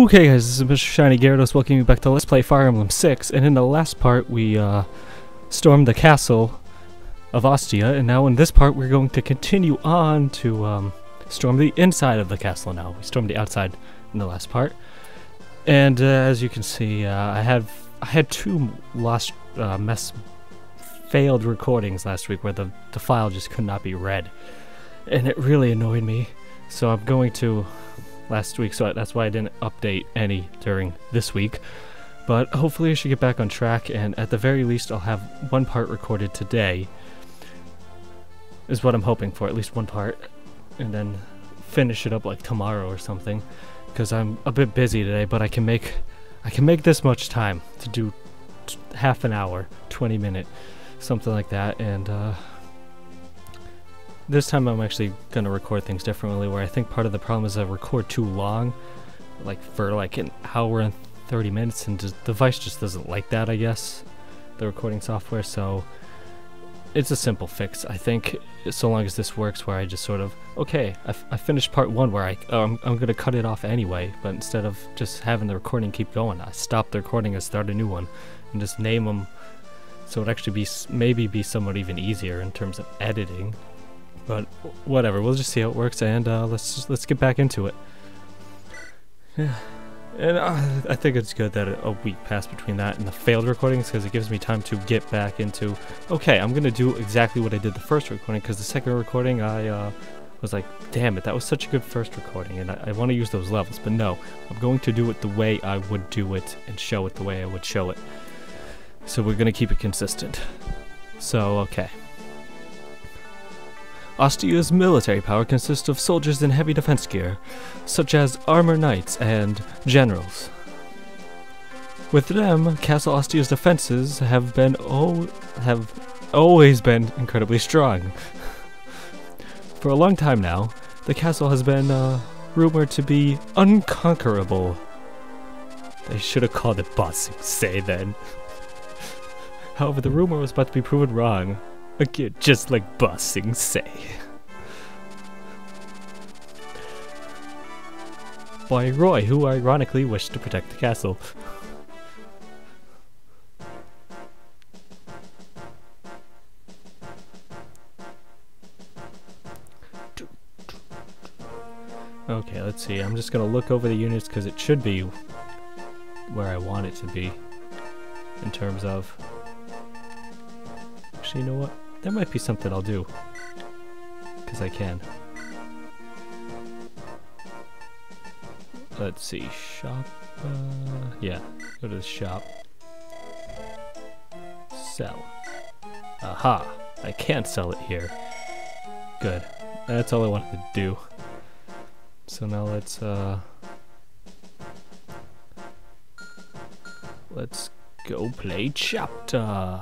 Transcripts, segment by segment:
Okay guys, this is Mr. Shiny Gyarados welcoming you back to Let's Play Fire Emblem 6, and in the last part we stormed the Castle of Ostia, and now in this part we're going to continue on to storm the inside of the castle now. We stormed the outside in the last part, and as you can see, I had two lost failed recordings last week where the file just could not be read, and it really annoyed me, so I'm going to last week, so that's why I didn't update any during this week. But hopefully I should get back on track, and at the very least I'll have one part recorded today, is what I'm hoping for, at least one part, and then finish it up like tomorrow or something, because I'm a bit busy today, but I can make this much time to do half an hour, 20-minute, something like that, and this time I'm actually going to record things differently, where I think part of the problem is I record too long, like for like an hour and 30 minutes, and the device just doesn't like that, I guess, the recording software, so it's a simple fix, I think, so long as this works, where I just sort of, okay, I finished part one where I'm going to cut it off anyway, but instead of just having the recording keep going, I stop the recording and start a new one, and just name them, so it actually maybe be somewhat even easier in terms of editing. But whatever, we'll just see how it works, and let's get back into it. Yeah. And I think it's good that a week passed between that and the failed recordings, because it gives me time to get back into, okay, I'm gonna do exactly what I did the first recording, because the second recording I was like, damn it, that was such a good first recording, and I want to use those levels, but no, I'm going to do it the way I would do it and show it the way I would show it. So we're gonna keep it consistent. So okay. Ostia's military power consists of soldiers in heavy defense gear, such as armor knights and generals. With them, Castle Ostia's defenses have always been incredibly strong. For a long time now, the castle has been rumored to be unconquerable. They should have called it Ba Sing Se then. However, the rumor was about to be proven wrong. Again, just like Ba Sing Se. By Roy, who ironically wished to protect the castle. Okay, let's see. I'm just gonna look over the units because it should be where I want it to be in terms of... Actually, you know what? There might be something I'll do, because I can. Let's see, shop, yeah, go to the shop. Sell. Aha, I can't sell it here. Good, that's all I wanted to do. So now let's go play chapter.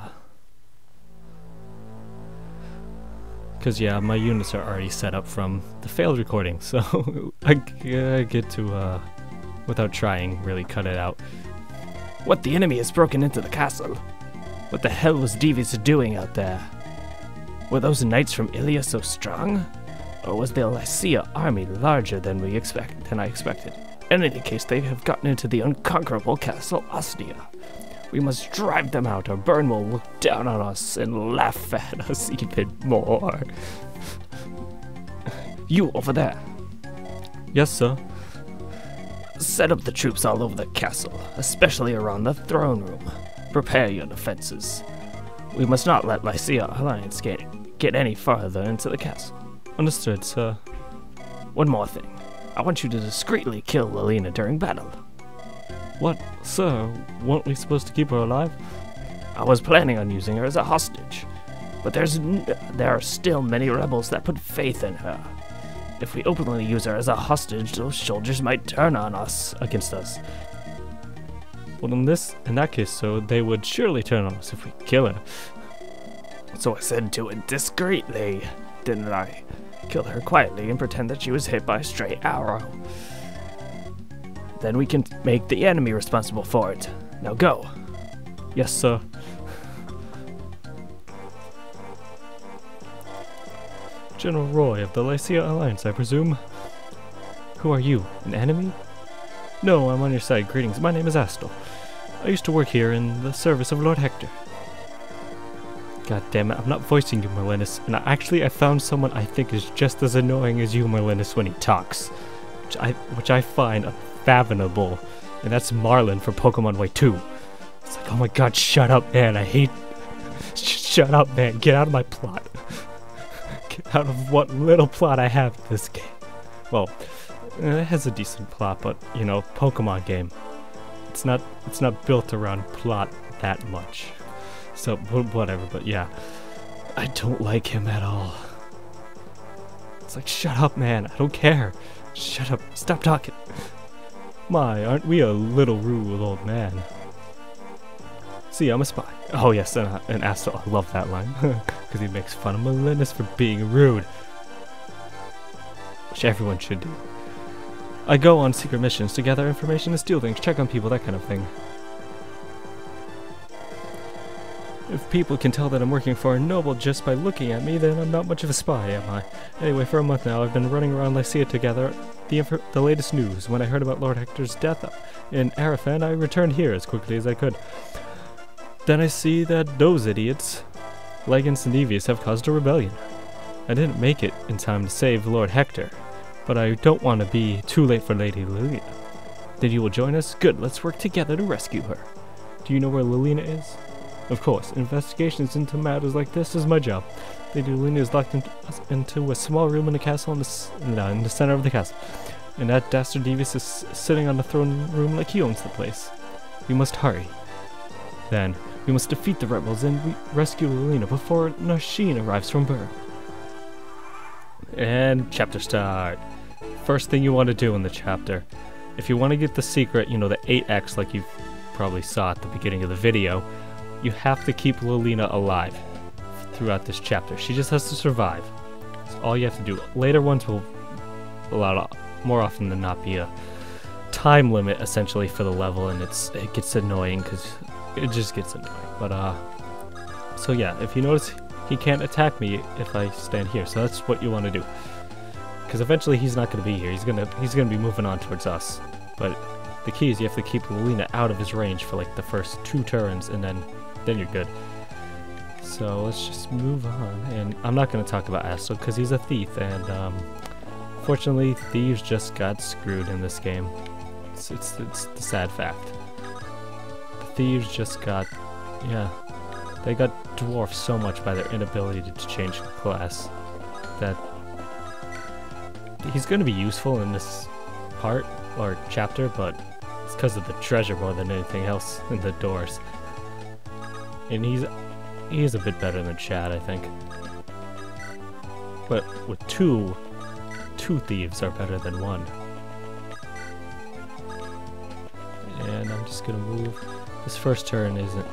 Because yeah, my units are already set up from the failed recording, so I get to, without trying, really cut it out. What, the enemy has broken into the castle? What the hell was Devious doing out there? Were those knights from Ilia so strong? Or was the Lycia army larger than I expected? In any case, they have gotten into the unconquerable Castle Ostia. We must drive them out, or Burn will look down on us and laugh at us even more. You over there. Yes, sir. Set up the troops all over the castle, especially around the throne room. Prepare your defenses. We must not let Lycia Alliance get any farther into the castle. Understood, sir. One more thing. I want you to discreetly kill Lilina during battle. What, sir? Weren't we supposed to keep her alive? I was planning on using her as a hostage, but there are still many rebels that put faith in her. If we openly use her as a hostage, those soldiers might turn on us, against us. Well, in that case, so they would surely turn on us if we kill her. So I said do it discreetly, didn't I? Kill her quietly and pretend that she was hit by a stray arrow. Then we can make the enemy responsible for it. Now go. Yes, sir. General Roy of the Lycia Alliance, I presume? Who are you, an enemy? No, I'm on your side. Greetings. My name is Astel. I used to work here in the service of Lord Hector. God damn it, I'm not voicing you, Merlinus. And I found someone I think is just as annoying as you, Merlinus, when he talks. Which I find unfathomable. And that's Marlin from Pokemon White 2. It's like, oh my god, shut up, man. I hate... Shut up, man. Get out of my plot. Get out of what little plot I have in this game. Well, it has a decent plot, but, you know, Pokemon game. It's not built around plot that much. So, whatever, but yeah. I don't like him at all. It's like, shut up, man. I don't care. Shut up. Stop talking. My, aren't we a little rude old man? See, I'm a spy. Oh, yes, and Astel. I love that line. Because he makes fun of Merlinus for being rude. Which everyone should do. I go on secret missions to gather information and steal things, check on people, that kind of thing. If people can tell that I'm working for a noble just by looking at me, then I'm not much of a spy, am I? Anyway, for a month now, I've been running around Lycia to gather the latest news. When I heard about Lord Hector's death in Arafan, I returned here as quickly as I could. Then I see that those idiots, Leggins and Devious, have caused a rebellion. I didn't make it in time to save Lord Hector, but I don't want to be too late for Lady Lilina. Then you will join us? Good, let's work together to rescue her. Do you know where Lilina is? Of course, investigations into matters like this is my job. Lady Lilina is locked into a small room in the castle in the center of the castle. And that dastard Devious is sitting on the throne room like he owns the place. We must hurry. Then, we must defeat the rebels and rescue Lilina before Narshin arrives from Burr. And chapter start. First thing you want to do in the chapter. If you want to get the secret, you know, the 8X like you probably saw at the beginning of the video, you have to keep Lilina alive throughout this chapter. She just has to survive. That's all you have to do. Later ones will, more often than not, be a time limit essentially for the level, and it gets annoying because it just gets annoying. But so yeah, if you notice, he can't attack me if I stand here. So that's what you want to do, because eventually he's not going to be here. He's gonna be moving on towards us. But the key is you have to keep Lilina out of his range for like the first 2 turns, and then you're good. So let's just move on. And I'm not going to talk about Astel because he's a thief, and fortunately thieves just got screwed in this game. It's the sad fact. The thieves just got, yeah, they got dwarfed so much by their inability to change class that he's going to be useful in this part or chapter, but it's because of the treasure more than anything else in the doors. And he is a bit better than Chad, I think. But with two thieves are better than one. And I'm just gonna move. This first turn isn't.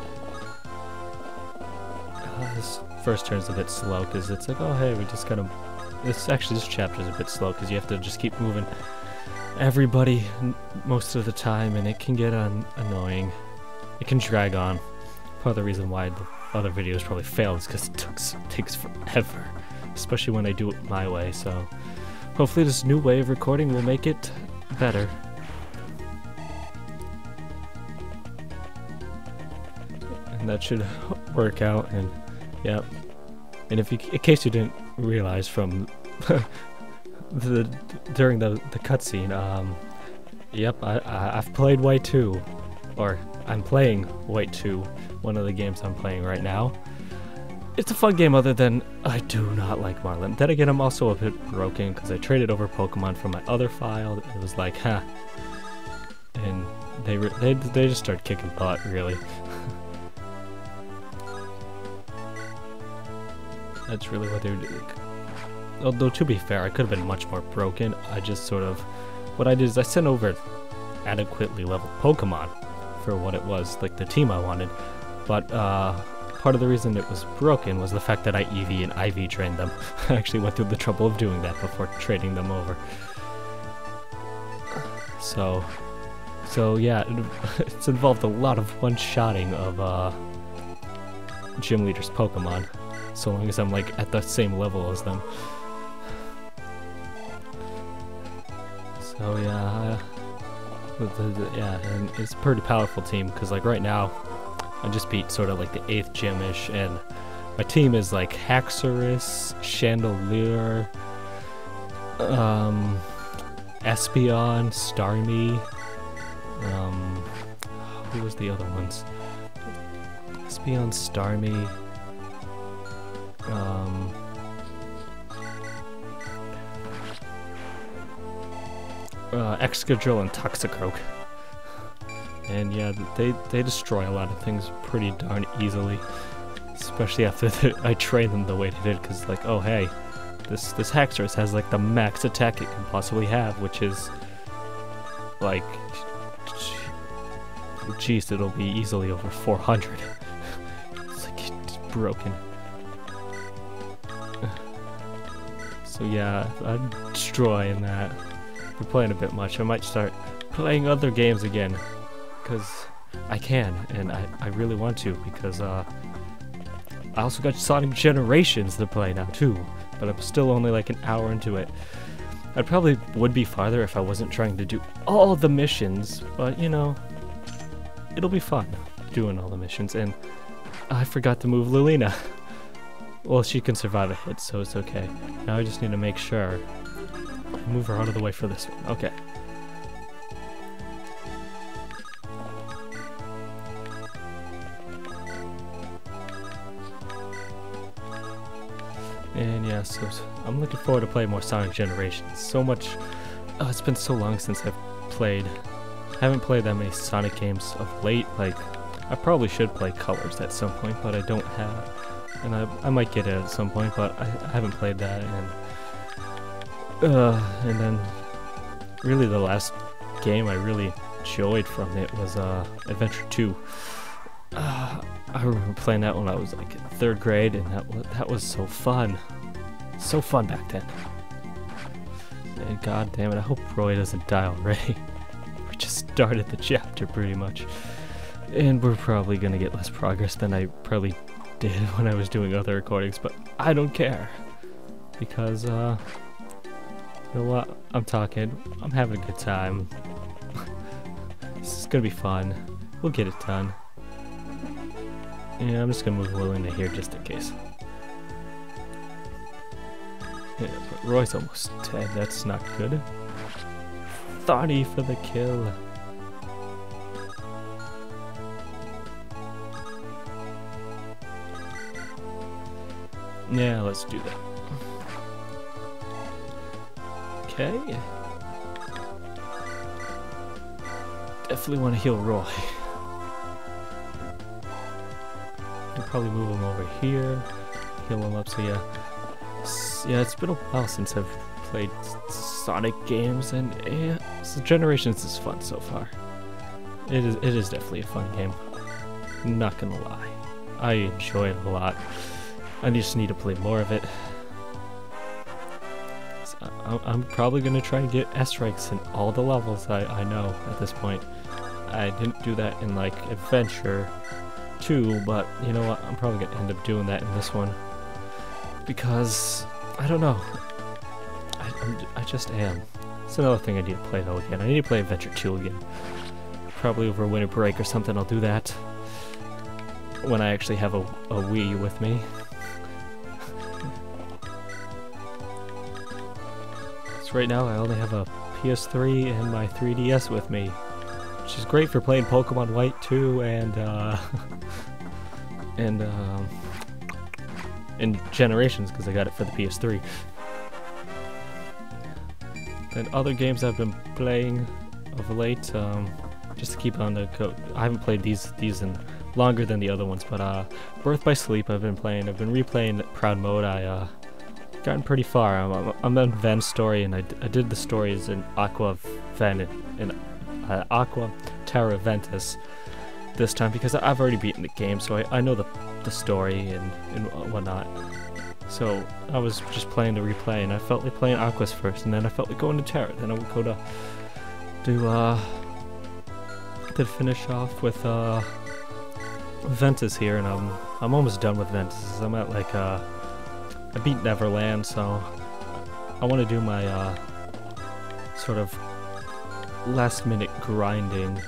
This first turn's a bit slow because it's like, oh hey, we just gotta. This chapter's a bit slow because you have to just keep moving everybody most of the time, and it can get annoying. It can drag on. Part of the reason why the other videos probably failed is because it takes forever, especially when I do it my way. So hopefully this new way of recording will make it better. And that should work out. And yeah, and in case you didn't realize from during the cutscene, yep, I've played White 2, or I'm playing White 2, one of the games I'm playing right now. It's a fun game other than I do not like Marlin. Then again, I'm also a bit broken because I traded over Pokemon from my other file. It was like, huh. And they just started kicking butt, really. That's really what they were doing. Although, to be fair, I could have been much more broken. I just sort of... What I did is I sent over adequately leveled Pokemon for what it was, like the team I wanted. But part of the reason it was broken was the fact that I EV and IV trained them. I actually went through the trouble of doing that before trading them over. So yeah, it's involved a lot of one-shotting of gym leaders' Pokemon, so long as I'm like at the same level as them. So yeah, Yeah, and it's a pretty powerful team because like right now, I just beat sort of like the 8th gym-ish, and my team is like Haxorus, Chandelier, Espion, Starmie, who was the other ones? Espion, Starmie, Excadrill and Toxicroak. And yeah, they destroy a lot of things pretty darn easily, especially after I train them the way they did, because like, oh hey, this Haxorus has like the max attack it can possibly have, which is like, jeez, it'll be easily over 400. It's like it's broken. So yeah, I'm destroying that. We're playing a bit much. I might start playing other games again, because I can, and I really want to, because I also got Sonic Generations to play now too, but I'm still only like an hour into it. I probably would be farther if I wasn't trying to do all the missions, but you know, it'll be fun doing all the missions. And I forgot to move Lilina. Well, she can survive a hit, so it's okay. Now I just need to make sure I move her out of the way for this one. Okay. And yeah, so I'm looking forward to playing more Sonic Generations. So much. Oh, it's been so long since I've played. I haven't played that many Sonic games of late. Like, I probably should play Colors at some point, but I don't have. And I might get it at some point, but I haven't played that. And then, really, the last game I really enjoyed from it was Adventure 2. I remember playing that when I was like in 3rd grade, and that was so fun. So fun back then. And god damn it, I hope Roy doesn't die already. We just started the chapter pretty much. And we're probably gonna get less progress than I probably did when I was doing other recordings, but I don't care. Because, you know what? I'm talking. I'm having a good time. This is gonna be fun. We'll get it done. Yeah, I'm just gonna move Lily into here just in case. Yeah, but Roy's almost dead. That's not good. 30 for the kill. Yeah, let's do that. Okay. Definitely want to heal Roy. I'll probably move him over here, heal him up. So yeah, yeah, it's been a while since I've played Sonic games, and yeah, so Generations is fun so far. It is definitely a fun game. I'm not gonna lie, I enjoy it a lot. I just need to play more of it. So I'm probably gonna try and get S ranks in all the levels I know at this point. I didn't do that in like Adventure 2, but you know what? I'm probably gonna end up doing that in this one because I don't know. I just am. It's another thing I need to play though again. I need to play Adventure 2 again. Probably over winter break or something. I'll do that when I actually have a Wii with me. So right now I only have a PS3 and my 3DS with me, which is great for playing Pokemon White 2 and Generations, because I got it for the PS3. Then other games I've been playing of late, just to keep on the code. I haven't played these in longer than the other ones, but Birth by Sleep I've been playing. I've been replaying Proud Mode. I gotten pretty far. I'm in Ven's story, and I did the stories in Aqua Ven in Aqua Terra Ventus this time because I've already beaten the game, so I know the story and whatnot. So I was just playing the replay, and I felt like playing Aquas first, and then I felt like going to Terra. Then I would go to finish off with Ventus here, and I'm almost done with Ventus. I'm at like I beat Neverland, so I want to do my sort of last minute grinding,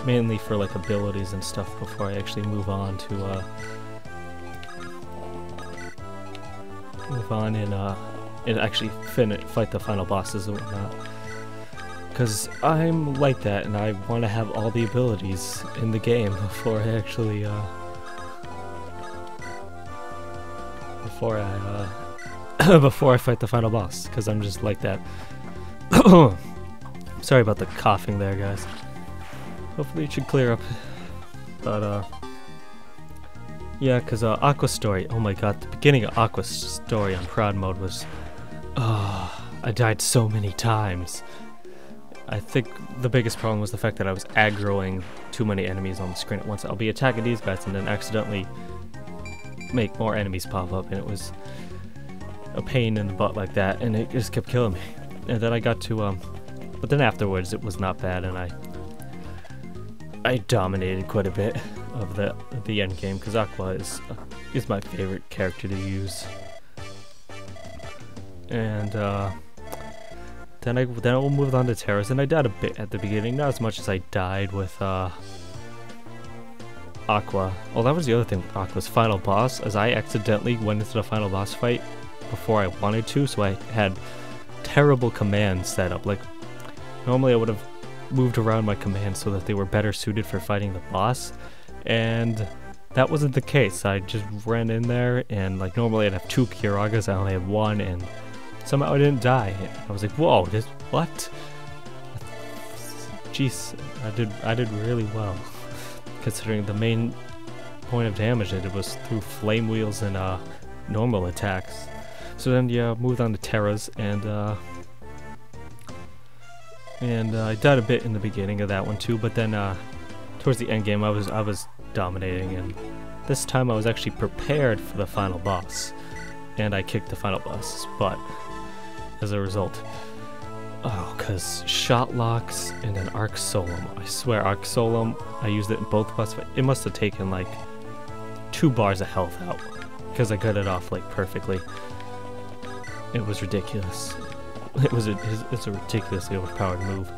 mainly for like abilities and stuff before I actually move on to and actually fight the final bosses and whatnot. Because I'm like that, and I want to have all the abilities in the game before I actually before I fight the final boss. Because I'm just like that. Sorry about the coughing there, guys. Hopefully it should clear up. But yeah, because Aqua's story. Oh my god, the beginning of Aqua's story on Prod mode was, I died so many times. I think the biggest problem was the fact that I was aggroing too many enemies on the screen at once. I'll be attacking these guys and then accidentally make more enemies pop up, and it was a pain in the butt like that, and it just kept killing me. And then I got to, but then afterwards it was not bad, and I dominated quite a bit of the end game, because Aqua is my favorite character to use. And then I moved on to Terras, and I died a bit at the beginning, not as much as I died with Aqua. Oh, that was the other thing with Aqua's final boss, as I accidentally went into the final boss fight before I wanted to, so I had terrible commands set up. Like, normally I would have moved around my commands so that they were better suited for fighting the boss, and that wasn't the case. I just ran in there, and like normally I'd have 2 Kiragas, I only had 1, and somehow I didn't die. I was like, whoa, what? Jeez, I did really well, considering the main point of damage I did was through flame wheels and normal attacks. So then, yeah, moved on to Terras, and I died a bit in the beginning of that one too, but then towards the end game I was dominating, and this time I was actually prepared for the final boss, and I kicked the final boss's butt as a result. Oh, because shot locks and then Arc Solum. I swear, Arc Solum, I used it in both boss fights. It must have taken like 2 bars of health out, because I got it off like perfectly. It was ridiculous. It's a ridiculously overpowered move.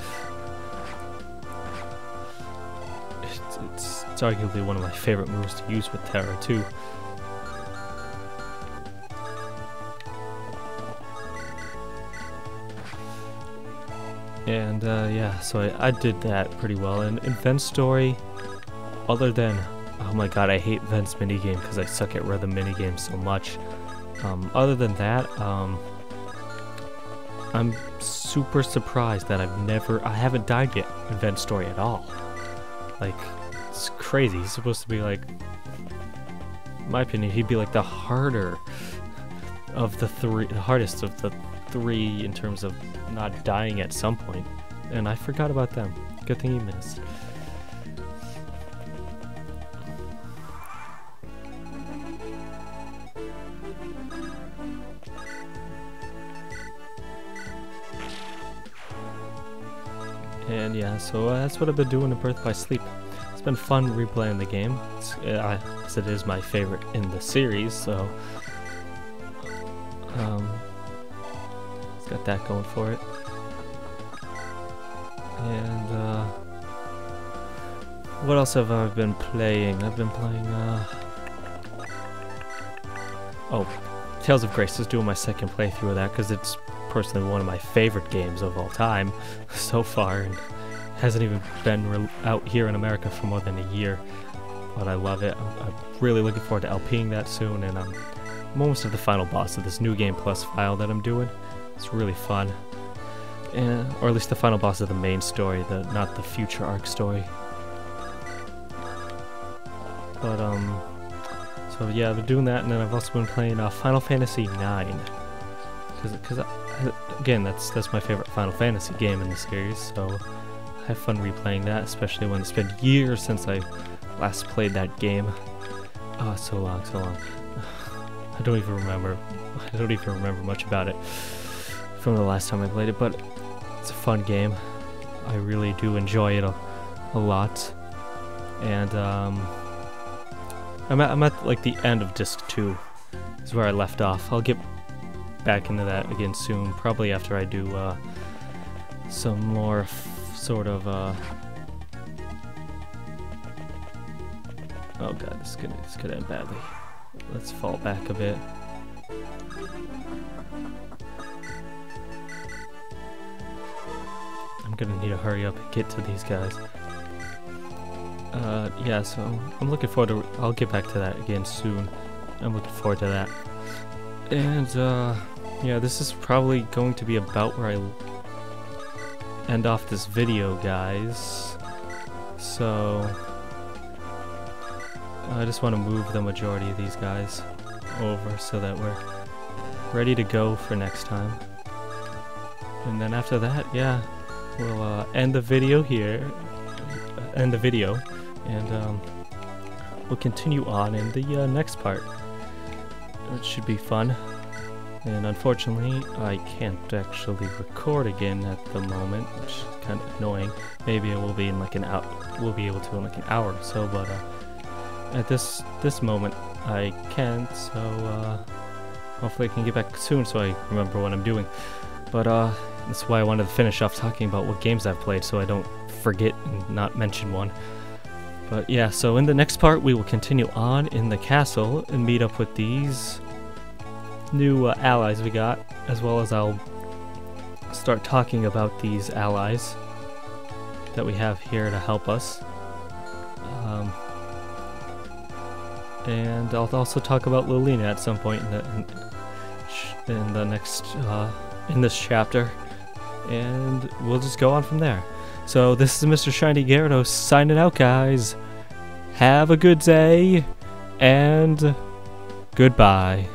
It's arguably one of my favorite moves to use with Terra too. And yeah, so I did that pretty well. And in Vent's story, other than, oh my god, I hate Vent's minigame because I suck at rhythm minigames so much. Other than that, I'm super surprised that I haven't died yet in Vent's story at all. Like, it's crazy. He's supposed to be like, in my opinion, he'd be like the harder of the 3, the hardest of the 3 in terms of not dying at some point. And I forgot about them. Good thing he missed. And yeah, so that's what I've been doing in Birth by Sleep. It's been fun replaying the game, as it is my favorite in the series, so it's got that going for it. And what else have I been playing? I've been playing oh, Tales of Grace is doing my second playthrough of that, because it's personally one of my favorite games of all time so far, and hasn't even been out here in America for more than a year, but I love it. I'm really looking forward to LPing that soon, and I'm almost at the final boss of this New Game Plus file that I'm doing. It's really fun, or at least the final boss of the main story, not the future arc story. But so yeah, I've been doing that, and then I've also been playing Final Fantasy IX, because again, that's my favorite Final Fantasy game in the series, so I have fun replaying that, especially when it's been years since I last played that game. Oh, so long. I don't even remember much about it from the last time I played it, but it's a fun game. I really do enjoy it a lot. And I'm at like the end of disc 2 is where I left off. I'll get back into that again soon, probably after I do some more sort of oh god, this could end badly. Let's fall back a bit. I'm gonna need to hurry up and get to these guys. Yeah, so I'm looking forward to, I'll get back to that again soon. I'm looking forward to that. And, yeah, this is probably going to be about where I end off this video, guys. So, I just want to move the majority of these guys over so that we're ready to go for next time. And then after that, yeah, we'll end the video here. End the video. And we'll continue on in the next part. It should be fun. And unfortunately, I can't actually record again at the moment, which is kind of annoying. Maybe it will be in like an hour. We'll be able to in like an hour or so, but at this moment, I can't. So hopefully, I can get back soon so I remember what I'm doing. But that's why I wanted to finish off talking about what games I've played, so I don't forget and not mention one. But yeah, so in the next part, we will continue on in the castle and meet up with these new allies we got, as well as I'll start talking about these allies that we have here to help us. And I'll also talk about Lilina at some point in the next in this chapter, and we'll just go on from there. So this is Mr. Shiny Gyarados signing out, guys. Have a good day, and goodbye.